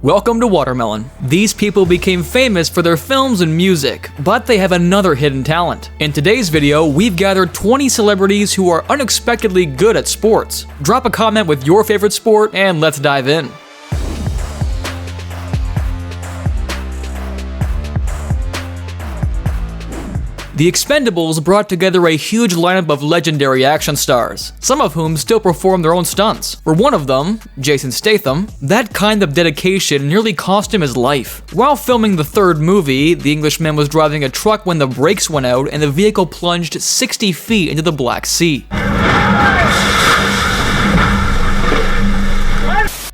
Welcome to Watermelon. These people became famous for their films and music, but they have another hidden talent. In today's video, we've gathered 20 celebrities who are unexpectedly good at sports. Drop a comment with your favorite sport and let's dive in. The Expendables brought together a huge lineup of legendary action stars, some of whom still perform their own stunts. For one of them, Jason Statham, that kind of dedication nearly cost him his life. While filming the third movie, the Englishman was driving a truck when the brakes went out and the vehicle plunged 60 feet into the Black Sea.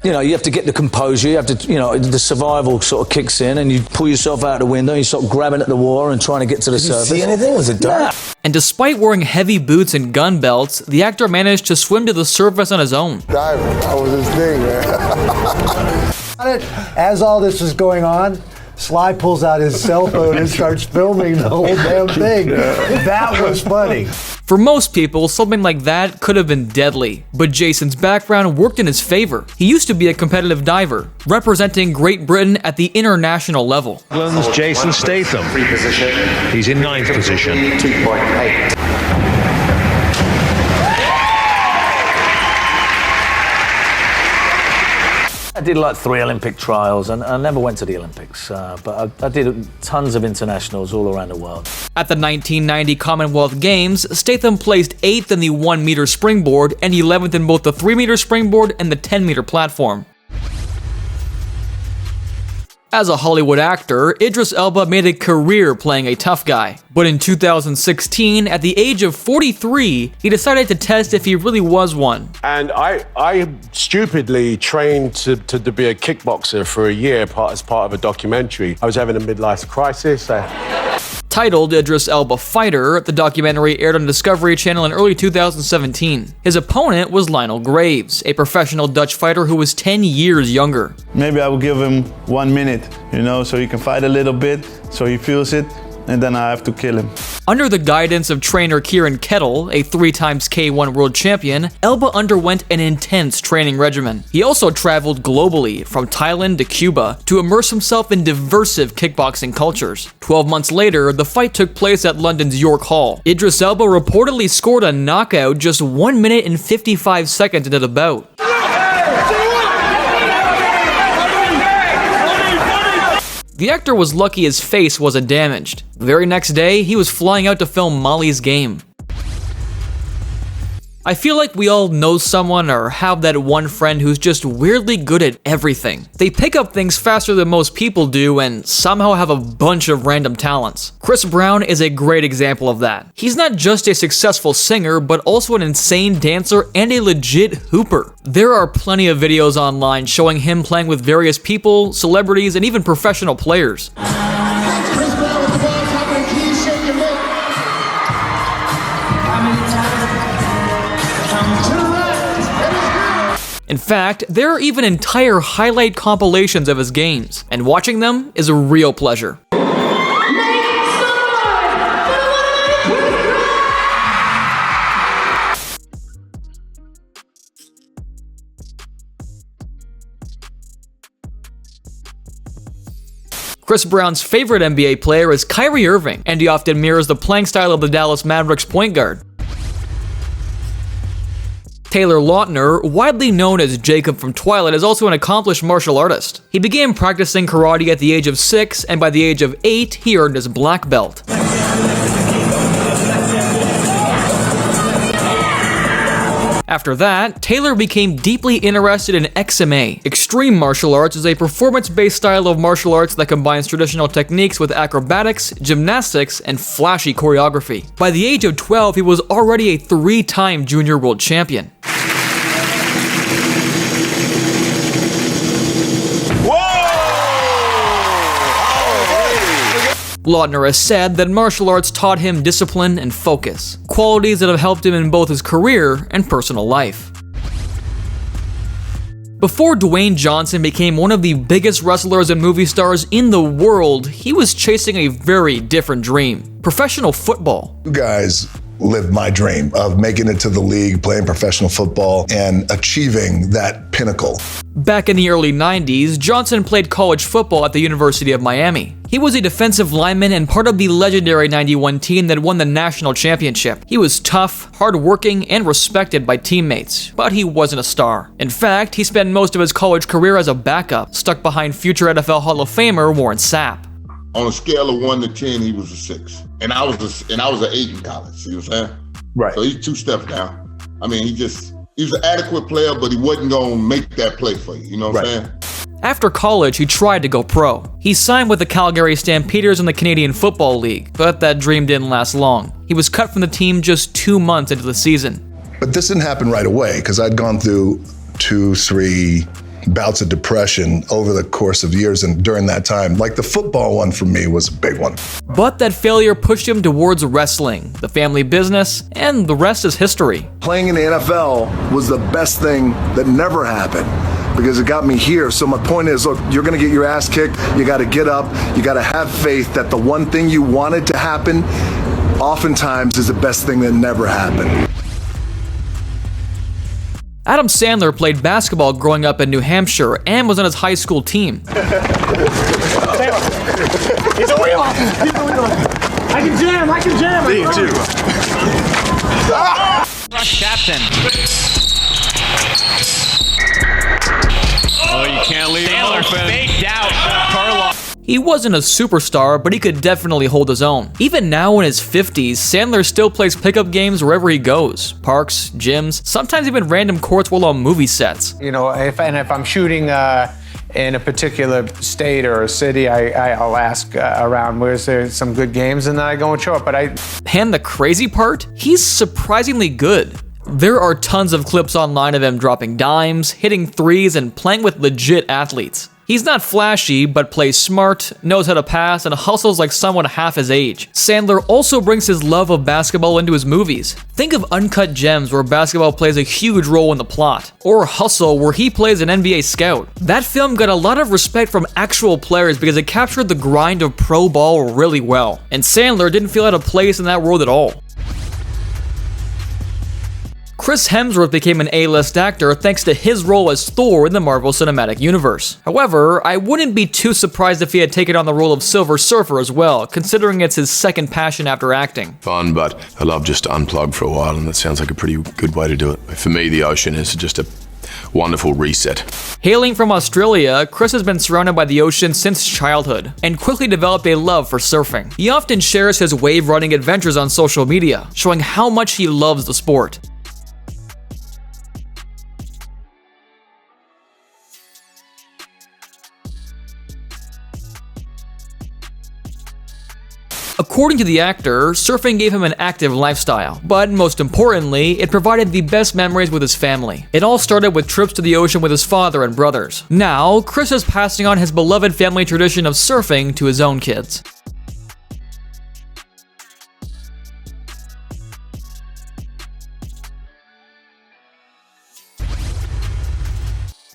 You know, you have to get the composure, you have to, the survival sort of kicks in and you pull yourself out the window, you start grabbing at the water and trying to get to the surface. Did you see anything? Was it dark? Yeah. And despite wearing heavy boots and gun belts, the actor managed to swim to the surface on his own. Diving, that was his thing, man. As all this was going on, Sly pulls out his cell phone and starts filming the whole damn thing. That was funny. For most people, something like that could have been deadly, but Jason's background worked in his favor. He used to be a competitive diver, representing Great Britain at the international level. England's Jason Statham. He's in 9th position. 2.8. I did like 3 Olympic trials and I never went to the Olympics, but I did tons of internationals all around the world. At the 1990 Commonwealth Games, Statham placed 8th in the 1-meter springboard and 11th in both the 3-meter springboard and the 10-meter platform. As a Hollywood actor, Idris Elba made a career playing a tough guy. But in 2016, at the age of 43, he decided to test if he really was one. And I stupidly trained to be a kickboxer for a year as part of a documentary. I was having a midlife crisis. Titled Idris Elba Fighter, the documentary aired on Discovery Channel in early 2017. His opponent was Lionel Graves, a professional Dutch fighter who was 10 years younger. Maybe I will give him 1 minute, so he can fight a little bit, so he feels it, and then I have to kill him. Under the guidance of trainer Kieran Kettle, a 3-time K1 world champion, Elba underwent an intense training regimen. He also traveled globally, from Thailand to Cuba, to immerse himself in diversive kickboxing cultures. 12 months later, the fight took place at London's York Hall. Idris Elba reportedly scored a knockout just 1 minute and 55 seconds into the bout. The actor was lucky his face wasn't damaged. The very next day, he was flying out to film Molly's Game. I feel like we all know someone or have that one friend who's just weirdly good at everything. They pick up things faster than most people do and somehow have a bunch of random talents. Chris Brown is a great example of that. He's not just a successful singer, but also an insane dancer and a legit hooper. There are plenty of videos online showing him playing with various people, celebrities, and even professional players. In fact, there are even entire highlight compilations of his games, and watching them is a real pleasure. Chris Brown's favorite NBA player is Kyrie Irving, and he often mirrors the playing style of the Dallas Mavericks point guard. Taylor Lautner, widely known as Jacob from Twilight, is also an accomplished martial artist. He began practicing karate at the age of 6, and by the age of 8, he earned his black belt. After that, Taylor became deeply interested in XMA. Extreme martial arts is a performance-based style of martial arts that combines traditional techniques with acrobatics, gymnastics, and flashy choreography. By the age of 12, he was already a 3-time junior world champion. Lautner has said that martial arts taught him discipline and focus, qualities that have helped him in both his career and personal life. Before Dwayne Johnson became one of the biggest wrestlers and movie stars in the world, he was chasing a very different dream: professional football. You guys lived my dream of making it to the league, playing professional football, and achieving that pinnacle. Back in the early 90s, Johnson played college football at the University of Miami. He was a defensive lineman and part of the legendary 91 team that won the national championship. He was tough, hardworking, and respected by teammates, but he wasn't a star. In fact, he spent most of his college career as a backup, stuck behind future NFL Hall of Famer Warren Sapp. On a scale of 1 to 10, he was a 6. And I was an 8 in college, see what I'm saying? Right. So he's 2 steps down. I mean, he was an adequate player, but he wasn't going to make that play for you, you know what I'm saying? After college, he tried to go pro. He signed with the Calgary Stampeders in the Canadian Football League, but that dream didn't last long. He was cut from the team just 2 months into the season. But this didn't happen right away because I'd gone through 2-3 bouts of depression over the course of years, and during that time, like the football one for me was a big one. But that failure pushed him towards wrestling, the family business, and the rest is history. Playing in the NFL was the best thing that never happened because it got me here. So my point is, look, you're going to get your ass kicked. You got to get up. You got to have faith that the one thing you wanted to happen oftentimes is the best thing that never happened. Adam Sandler played basketball growing up in New Hampshire and was on his high school team. He's a wheel. I can jam. Me too. Captain. Oh, you can't leave him open. Faked out. Carell. He wasn't a superstar, but he could definitely hold his own. Even now in his 50s, Sandler still plays pickup games wherever he goes. Parks, gyms, sometimes even random courts while on movie sets. You know, if I'm shooting in a particular state or a city, I'll ask around where's there some good games, and then I go and show up. And the crazy part? He's surprisingly good. There are tons of clips online of him dropping dimes, hitting threes, and playing with legit athletes. He's not flashy, but plays smart, knows how to pass, and hustles like someone half his age. Sandler also brings his love of basketball into his movies. Think of Uncut Gems, where basketball plays a huge role in the plot, or Hustle, where he plays an NBA scout. That film got a lot of respect from actual players because it captured the grind of pro ball really well, and Sandler didn't feel out of place in that world at all. Chris Hemsworth became an A-list actor thanks to his role as Thor in the Marvel Cinematic Universe. However, I wouldn't be too surprised if he had taken on the role of Silver Surfer as well, considering it's his second passion after acting. Fun, but I love just to unplug for a while, and that sounds like a pretty good way to do it. For me, the ocean is just a wonderful reset. Hailing from Australia, Chris has been surrounded by the ocean since childhood and quickly developed a love for surfing. He often shares his wave running adventures on social media, showing how much he loves the sport. According to the actor, surfing gave him an active lifestyle, but most importantly, it provided the best memories with his family. It all started with trips to the ocean with his father and brothers. Now, Chris is passing on his beloved family tradition of surfing to his own kids.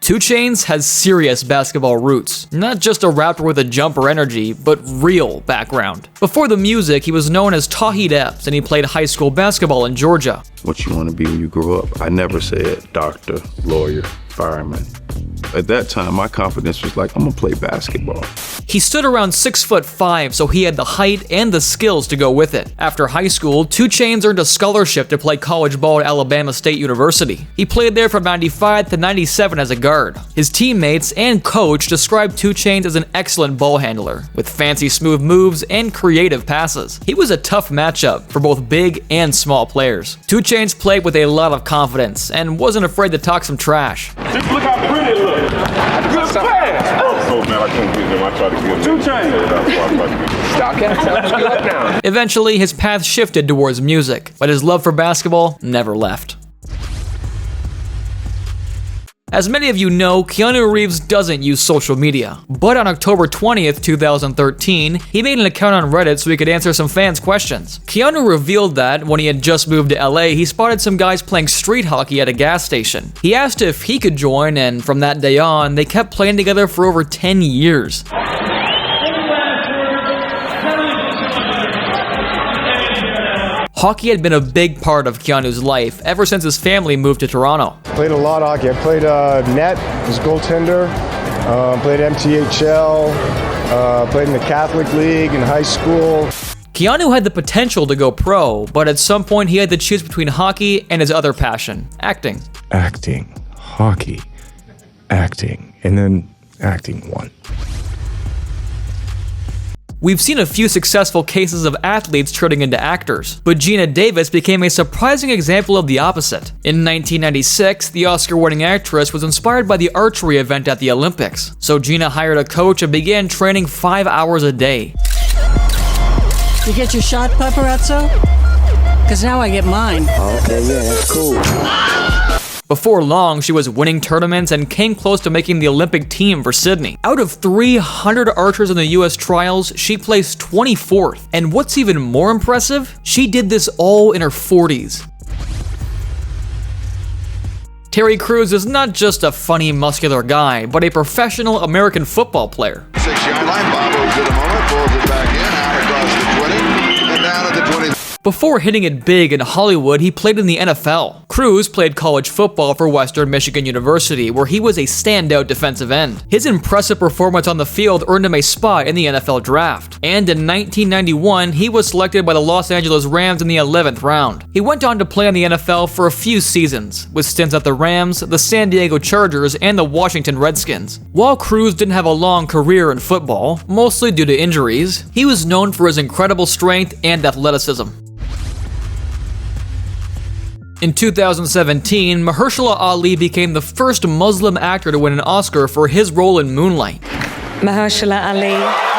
2 Chainz has serious basketball roots, not just a rapper with a jumper energy, but real background. Before the music, he was known as Tawheed Epps, and he played high school basketball in Georgia. What you want to be when you grow up? I never said doctor, lawyer, fireman. At that time, my confidence was like, I'm gonna play basketball. He stood around 6'5", so he had the height and the skills to go with it. After high school, 2 Chainz earned a scholarship to play college ball at Alabama State University. He played there from 95 to 97 as a guard. His teammates and coach described 2 Chainz as an excellent ball handler, with fancy smooth moves and creative passes. He was a tough matchup for both big and small players. 2 Chainz played with a lot of confidence and wasn't afraid to talk some trash. Just look how pretty it looks. Good pass. So man, I couldn't get him. I tried to get him. 2 Chainz. Stop catching now. Eventually, his path shifted towards music, but his love for basketball never left. As many of you know, Keanu Reeves doesn't use social media, but on October 20th, 2013, he made an account on Reddit so he could answer some fans' questions. Keanu revealed that, when he had just moved to LA, he spotted some guys playing street hockey at a gas station. He asked if he could join, and from that day on, they kept playing together for over 10 years. Hockey had been a big part of Keanu's life ever since his family moved to Toronto. Played a lot of hockey. I played net as goaltender, played MTHL, played in the Catholic League in high school. Keanu had the potential to go pro, but at some point he had to choose between hockey and his other passion, acting. Acting, hockey, acting, and then acting won. We've seen a few successful cases of athletes turning into actors, but Gina Davis became a surprising example of the opposite. In 1996, the Oscar-winning actress was inspired by the archery event at the Olympics, so Gina hired a coach and began training 5 hours a day. You get your shot, paparazzo? Because now I get mine. Okay, yeah, that's cool. Before long, she was winning tournaments and came close to making the Olympic team for Sydney. Out of 300 archers in the US trials, she placed 24th. And what's even more impressive, she did this all in her 40s. Terry Cruz is not just a funny, muscular guy, but a professional American football player. 6-yard line, Bob moves it a moment, pulls it back in, out across the 20, and down at the 20. Before hitting it big in Hollywood, he played in the NFL. Cruz played college football for Western Michigan University, where he was a standout defensive end. His impressive performance on the field earned him a spot in the NFL draft. And in 1991, he was selected by the Los Angeles Rams in the 11th round. He went on to play in the NFL for a few seasons, with stints at the Rams, the San Diego Chargers, and the Washington Redskins. While Cruz didn't have a long career in football, mostly due to injuries, he was known for his incredible strength and athleticism. In 2017, Mahershala Ali became the first Muslim actor to win an Oscar for his role in Moonlight. Mahershala Ali.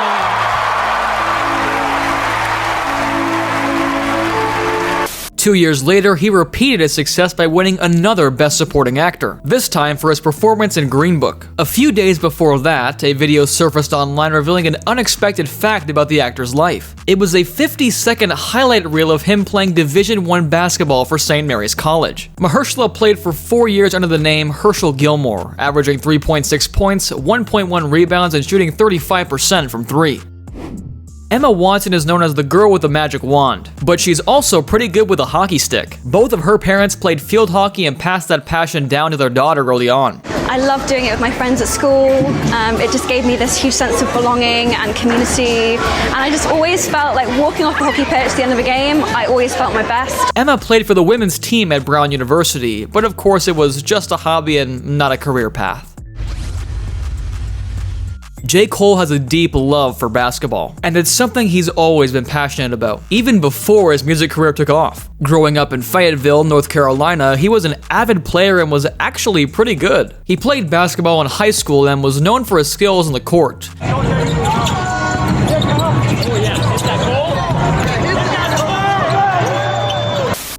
2 years later, he repeated his success by winning another Best Supporting Actor, this time for his performance in Green Book. A few days before that, a video surfaced online revealing an unexpected fact about the actor's life. It was a 50-second highlight reel of him playing Division I basketball for St. Mary's College. Mahershala played for 4 years under the name Herschel Gilmore, averaging 3.6 points, 1.1 rebounds, and shooting 35% from 3. Emma Watson is known as the girl with the magic wand, but she's also pretty good with a hockey stick. Both of her parents played field hockey and passed that passion down to their daughter early on. I loved doing it with my friends at school. It just gave me this huge sense of belonging and community, and I just always felt like walking off the hockey pitch at the end of a game, I always felt my best. Emma played for the women's team at Brown University, but of course it was just a hobby and not a career path. J. Cole has a deep love for basketball, and it's something he's always been passionate about, even before his music career took off. Growing up in Fayetteville, North Carolina, he was an avid player and was actually pretty good. He played basketball in high school and was known for his skills on the court.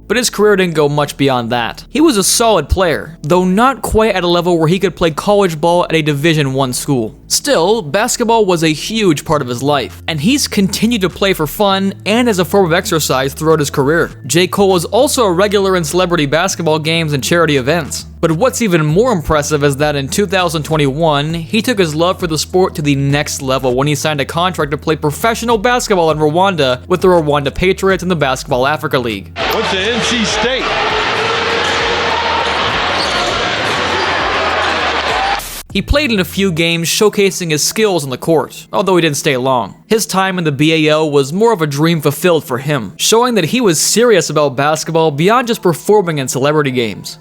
But his career didn't go much beyond that. He was a solid player, though not quite at a level where he could play college ball at a Division I school. Still, basketball was a huge part of his life, and he's continued to play for fun and as a form of exercise throughout his career. J. Cole was also a regular in celebrity basketball games and charity events. But what's even more impressive is that in 2021, he took his love for the sport to the next level when he signed a contract to play professional basketball in Rwanda with the Rwanda Patriots in the Basketball Africa League. What's the NC State? He played in a few games showcasing his skills on the court, although he didn't stay long. His time in the BAL was more of a dream fulfilled for him, showing that he was serious about basketball beyond just performing in celebrity games.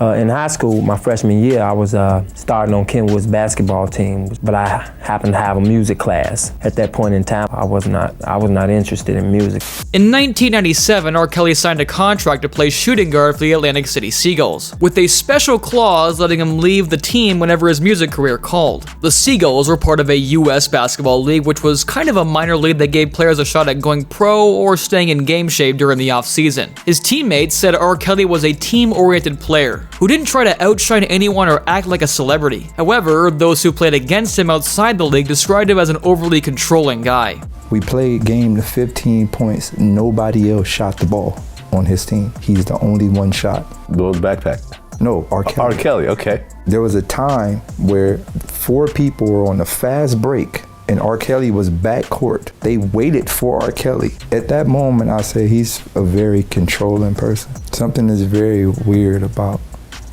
In high school, my freshman year, I was starting on Kenwood's basketball team, but I happened to have a music class. At that point in time, I was not interested in music. In 1997, R. Kelly signed a contract to play shooting guard for the Atlantic City Seagulls, with a special clause letting him leave the team whenever his music career called. The Seagulls were part of a US basketball league, which was kind of a minor league that gave players a shot at going pro or staying in game shape during the off-season. His teammates said R. Kelly was a team-oriented player who didn't try to outshine anyone or act like a celebrity. However, those who played against him outside the league described him as an overly controlling guy. We played game to 15 points. Nobody else shot the ball on his team. He's the only one shot. Those backpack? No, R. Kelly. R. Kelly, okay. There was a time where 4 people were on a fast break and R. Kelly was backcourt. They waited for R. Kelly. At that moment, I say he's a very controlling person. Something is very weird about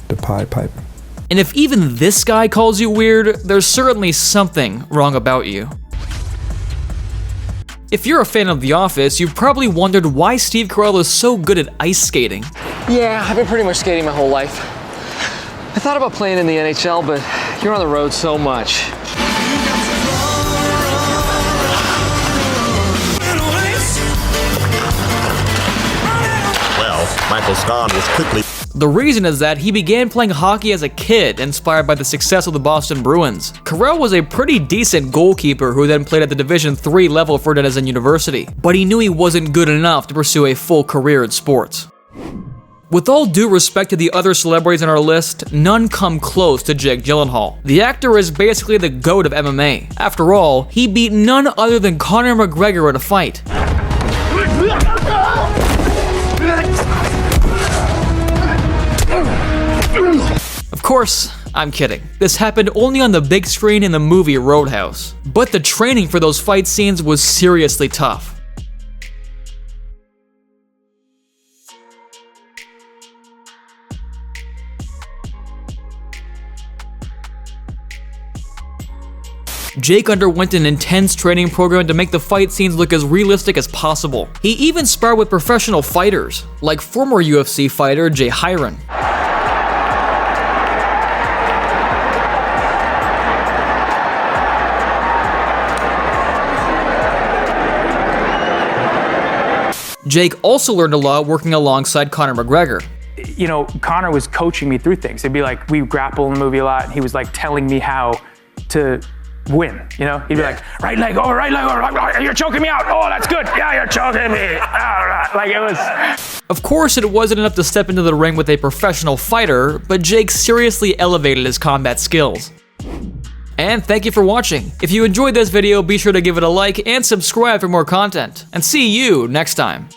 the Pied Piper. And if even this guy calls you weird, there's certainly something wrong about you. If you're a fan of The Office, you've probably wondered why Steve Carell is so good at ice skating. Yeah, I've been pretty much skating my whole life. I thought about playing in the NHL, but you're on the road so much. Well, Michael Scott was quickly... The reason is that he began playing hockey as a kid, inspired by the success of the Boston Bruins. Carell was a pretty decent goalkeeper who then played at the Division III level for Denison University, but he knew he wasn't good enough to pursue a full career in sports. With all due respect to the other celebrities on our list, none come close to Jake Gyllenhaal. The actor is basically the GOAT of MMA. After all, he beat none other than Conor McGregor in a fight. Of course, I'm kidding. This happened only on the big screen in the movie Roadhouse. But the training for those fight scenes was seriously tough. Jake underwent an intense training program to make the fight scenes look as realistic as possible. He even sparred with professional fighters, like former UFC fighter Jay Hiron. Jake also learned a lot working alongside Conor McGregor. You know, Conor was coaching me through things. It'd be like, we grapple in the movie a lot, and he was like telling me how to win, you know? He'd be like, right leg, over, right leg, over, you're choking me out. Oh, that's good. Yeah, you're choking me. Like it was... Of course, it wasn't enough to step into the ring with a professional fighter, but Jake seriously elevated his combat skills. And thank you for watching. If you enjoyed this video, be sure to give it a like and subscribe for more content. And see you next time.